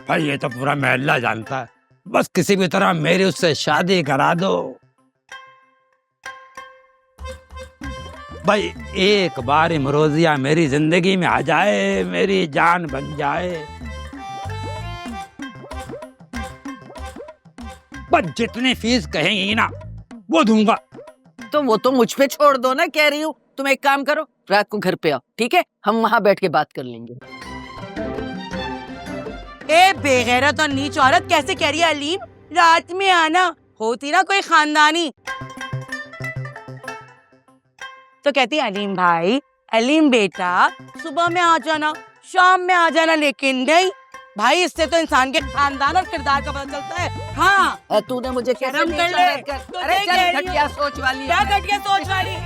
भाई ये तो पूरा मोहल्ला जानता है, बस किसी भी तरह मेरी उससे शादी करा दो। भाई एक बार इमरोजिया मेरी जिंदगी में आ जाए, मेरी जान बन जाए। बस जितनी फीस कहेंगी ना वो दूंगा। तो वो तो मुझ पे छोड़ दो ना, कह रही हूँ। तुम एक काम करो, रात को घर पे आओ, ठीक है? हम वहां बैठ के बात कर लेंगे। ए बेगैरत और नीच औरत, कैसे कह रही है अलीम रात में आना? होती ना कोई खानदानी तो कहती अलीम भाई, अलीम बेटा, सुबह में आ जाना, शाम में आ जाना। लेकिन नहीं भाई, इससे तो इंसान के खानदान और किरदार का पता चलता है। हाँ, तूने मुझे कैसे शर्म कर ले। अरे चल, घटिया सोच वाली। क्या घटिया सोच वाली?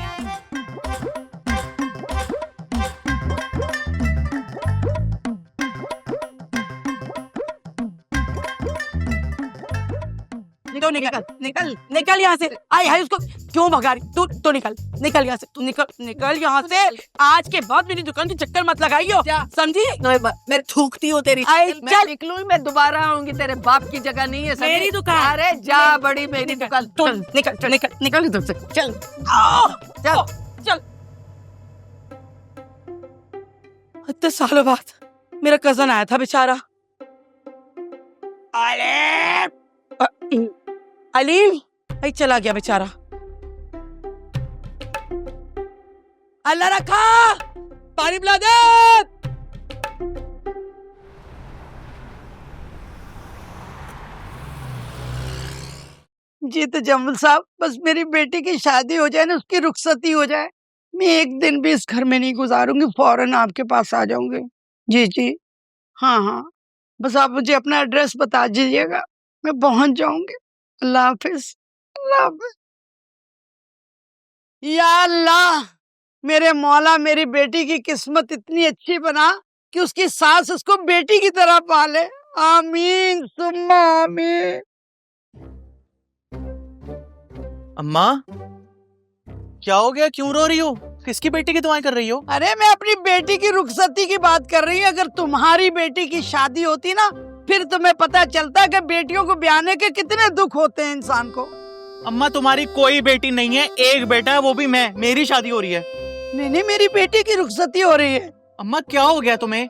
तो निकल निकल निकल यहाँ से। आई हाय, उसको क्यों भगा रही? तू निकल निकल यहाँ से, तू निकल यहाँ से। आज के बाद मेरी दुकान के चक्कर मत लगाइयो, समझी? मैं थूकती हूँ तेरी। चल निकलूं, मैं दोबारा आऊंगी। तेरे बाप की जगह नहीं है मेरी दुकान। अरे जा बड़ी मेरी दुकान। निकल निकल निकल इधर से। चल चल चल। इतने सालों बाद मेरा कजन आया था बेचारा। अलीम भाई चला गया बेचारा। अल्लाह रखा, पानी पिला दे। जी तो जम्मल साहब, बस मेरी बेटी की शादी हो जाए ना, उसकी रुखसती हो जाए, मैं एक दिन भी इस घर में नहीं गुजारूंगी, फौरन आपके पास आ जाऊंगी। जी जी, हाँ हाँ, बस आप मुझे अपना एड्रेस बता दीजिएगा, मैं पहुंच जाऊंगी। अल्लाह हाफिज, अल्लाह हाफिज। या अल्लाह, मेरे मौला मेरी बेटी की किस्मत इतनी अच्छी बना कि उसकी सास उसको बेटी की तरह पाले। आमीन सुम्मा आमीन। अम्मा, क्या हो गया? क्यों रो रही हो? किसकी बेटी की दुआएं कर रही हो? अरे मैं अपनी बेटी की रुखसती की बात कर रही हूँ। अगर तुम्हारी बेटी की शादी होती ना, फिर तुम्हें पता चलता कि बेटियों को ब्याने के कितने दुख होते हैं इंसान को। अम्मा, तुम्हारी कोई बेटी नहीं है, एक बेटा है, वो भी मैं। मेरी शादी हो रही है। नहीं नहीं, मेरी बेटी की रुखसती हो रही है। अम्मा, क्या हो गया तुम्हें?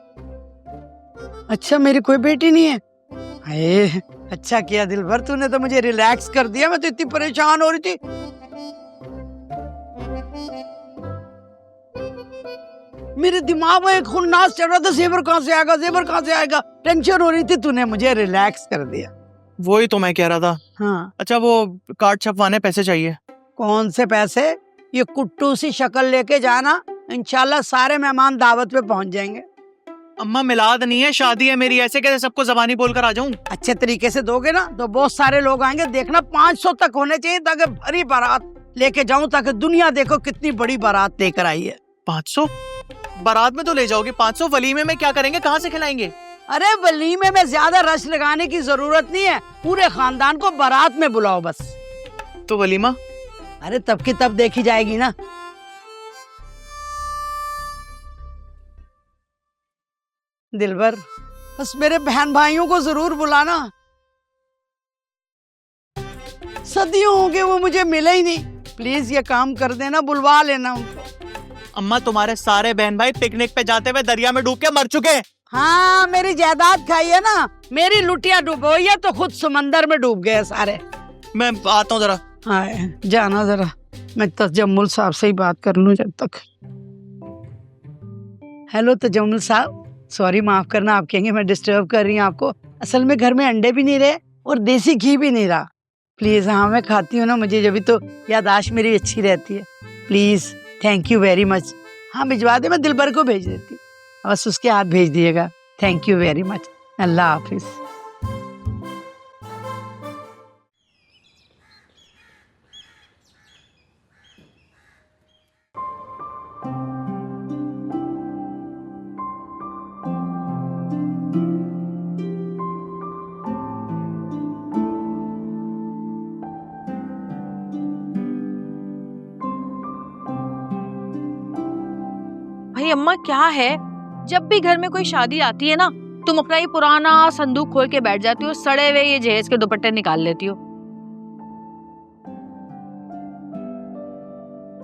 अच्छा, मेरी कोई बेटी नहीं है? अरे अच्छा किया दिलभर, तूने तो मुझे रिलैक्स कर दिया, मैं तो इतनी परेशान हो रही थी। मेरे दिमाग में एक खुन्नास चढ़ रहा था, जेवर कहाँ से आएगा, जेवर कहाँ से आएगा, टेंशन हो रही थी। तूने मुझे रिलैक्स कर दिया। वही तो मैं कह रहा था। हाँ, अच्छा, वो कार्ड छपवाने पैसे चाहिए। कौन से पैसे? ये कुट्टू सी शक्ल लेके जाना, इंशाल्लाह सारे मेहमान दावत पे पहुंच जाएंगे। अम्मा, मिलाद नहीं है, शादी है मेरी। ऐसे कैसे सबको जबानी बोलकर आ जाऊं? अच्छे तरीके से दोगे ना तो बहुत सारे लोग आएंगे। देखना 500 तक होने चाहिए, ताकि भरी बारात लेके जाऊं, ताकि दुनिया देखो कितनी बड़ी बारात लेकर आई है। 500? बारात में तो ले जाओगे, 500 वलीमे में क्या करेंगे? कहाँ से खिलाएंगे? अरे वलीमे में ज्यादा रश लगाने की जरूरत नहीं है, पूरे खानदान को बारात में बुलाओ बस। तो वलीमा? अरे तब की तब देखी जाएगी ना। दिलबर, बस मेरे बहन भाइयों को जरूर बुलाना। सदियों हो गए वो मुझे मिले ही नहीं, प्लीज ये काम कर देना, बुलवा लेना उनको। अम्मा, तुम्हारे सारे बहन भाई पिकनिक पे जाते हुए दरिया में डूब के मर चुके। हाँ, मेरी जायदाद खाई है ना, मेरी लुटिया डूबोई है, तो खुद समंदर में डूब गए सारे। मैं आता हूँ जरा। हाँ, जाना जरा, मैं तजम्मुल साहब से ही बात कर लूं जब तक। हेलो तजम्मुल साहब, सॉरी माफ करना, आप कहेंगे मैं डिस्टर्ब कर रही हूँ आपको। असल में घर में अंडे भी नहीं रहे और देसी घी भी नहीं रहा। प्लीज, हाँ मैं खाती हूँ ना, मुझे जब भी तो याददाश्त मेरी अच्छी रहती है। Please, thank you very much. हाँ भिजवा दे, मैं दिलबर को भेज देती हूँ, बस उसके हाथ भेज दिएगा। थैंक यू वेरी मच, अल्लाह हाफिज। भाई अम्मा, क्या है, जब भी घर में कोई शादी आती है ना, तुम अपना ये पुराना संदूक खोल के बैठ जाती हो, सड़े हुए ये जहेज के दुपट्टे निकाल लेती हो।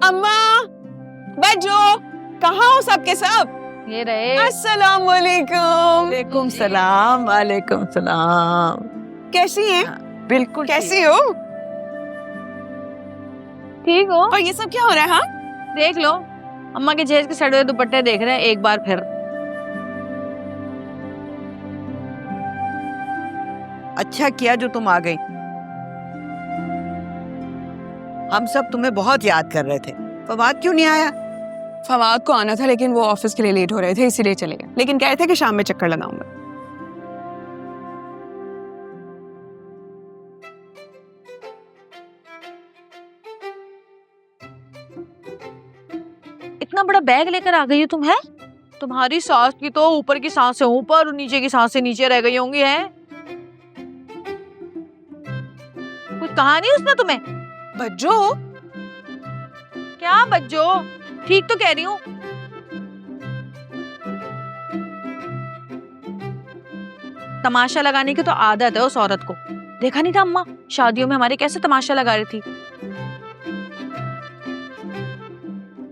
अम्मा, बच्चों, कहाँ हो सबके सब? ये रहे। अस्सलाम वालेकुम। वालेकुम सलाम, वालेकुम सलाम। कैसी हैं? बिल्कुल कैसी हो? ठीक हो? और ये सब क्या हो रहा है? हाँ, देख लो, अम्मा के जहेज के सड़े हुए दुपट्टे देख रहे हैं एक बार फिर। अच्छा किया जो तुम आ गई। हम सब तुम्हें बहुत याद कर रहे थे। फवाद क्यों नहीं आया? फवाद को आना था लेकिन वो ऑफिस के लिए लेट हो रहे थे इसीलिए चले गए, लेकिन कह रहे थे कि शाम में चक्कर लगाऊंगा। इतना बड़ा बैग लेकर आ गई हो तुम, है? तुम्हारी सास की तो ऊपर की सांसें ऊपर और नीचे की सांसें नीचे रह गई होंगी, है? कुछ कहा नहीं उसने तुम्हें? बच्चों, क्या बच्चो? ठीक तो कह रही हूँ। तमाशा लगाने की तो आदत है उस औरत को। देखा नहीं था अम्मा शादियों में हमारे कैसे तमाशा लगा रही थी?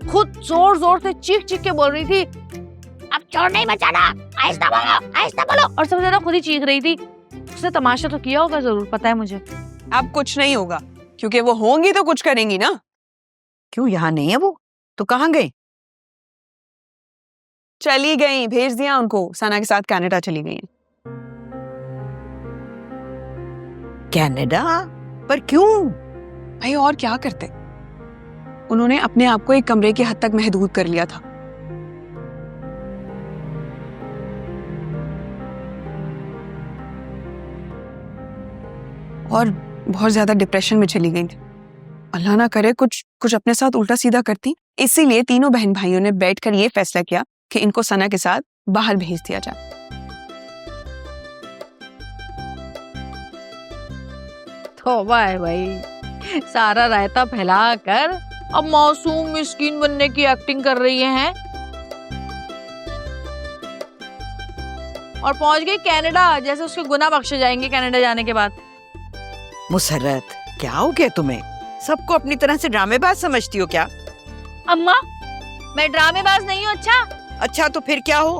खुद जोर जोर से चीख चीख के बोल रही थी, अब चोर नहीं बचाना, आहिस्ता बोलो, आहिस्ता बोलो। और सबसे ज्यादा खुद ही चीख रही थी। उसने तमाशा तो किया होगा जरूर, पता है मुझे। अब कुछ नहीं होगा क्योंकि वो होंगी तो कुछ करेंगी ना। क्यों यहाँ नहीं है वो? तो कहाँ गई? चली गई, भेज दिया उनको। सना के साथ कनाडा चली गई। कनाडा? पर क्यों? भाई और क्या करते? उन्होंने अपने आप को एक कमरे की हद तक महदूद कर लिया था। और बहुत ज्यादा डिप्रेशन में चली गई थी। अल्लाह ना करे कुछ अपने साथ उल्टा सीधा करती। इसीलिए तीनों बहन भाइयों ने बैठकर ये फैसला किया कि इनको सना के साथ बाहर भेज दिया जाए। तौबा है भाई, सारा रायता फैला कर अब मासूम मिस्कीन बनने की एक्टिंग कर रही हैं और पहुंच गई कनाडा। जैसे उसके गुनाह बख्शे जाएंगे कनाडा जाने के बाद। मुसर्रत, क्या हो गया तुम्हें? सबको अपनी तरह से ड्रामेबाज समझती हो क्या? अम्मा, मैं ड्रामेबाज नहीं हूँ। अच्छा अच्छा तो फिर क्या हो?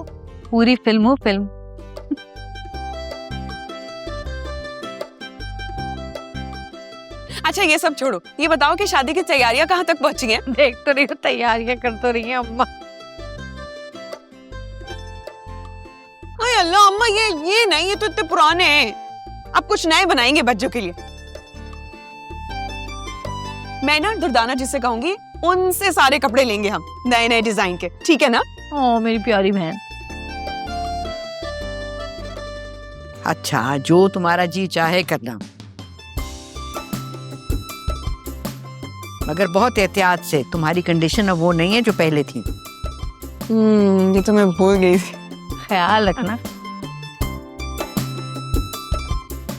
पूरी फिल्म हूँ, फिल्म। अच्छा ये सब छोड़ो, ये बताओ कि शादी की तैयारियां कहाँ तक पहुंची हैं? देख तो रही हूँ, तैयारियां कर तो रही है अम्मा। अरे अल्लाह अम्मा, ये नहीं, ये तो इतने पुराने हैं। अब कुछ नए बनाएंगे बच्चों के लिए। मैं ना दुर्दाना जिससे कहूंगी उनसे सारे कपड़े लेंगे हम, नए नए डिजाइन के, ठीक है ना? ओ मेरी प्यारी बहन। अच्छा, जो तुम्हारा जी चाहे करना, मगर बहुत एहतियात से। तुम्हारी कंडीशन अब वो नहीं है जो पहले थी। ये तो मैं भूल गई थी। ख्याल रखना।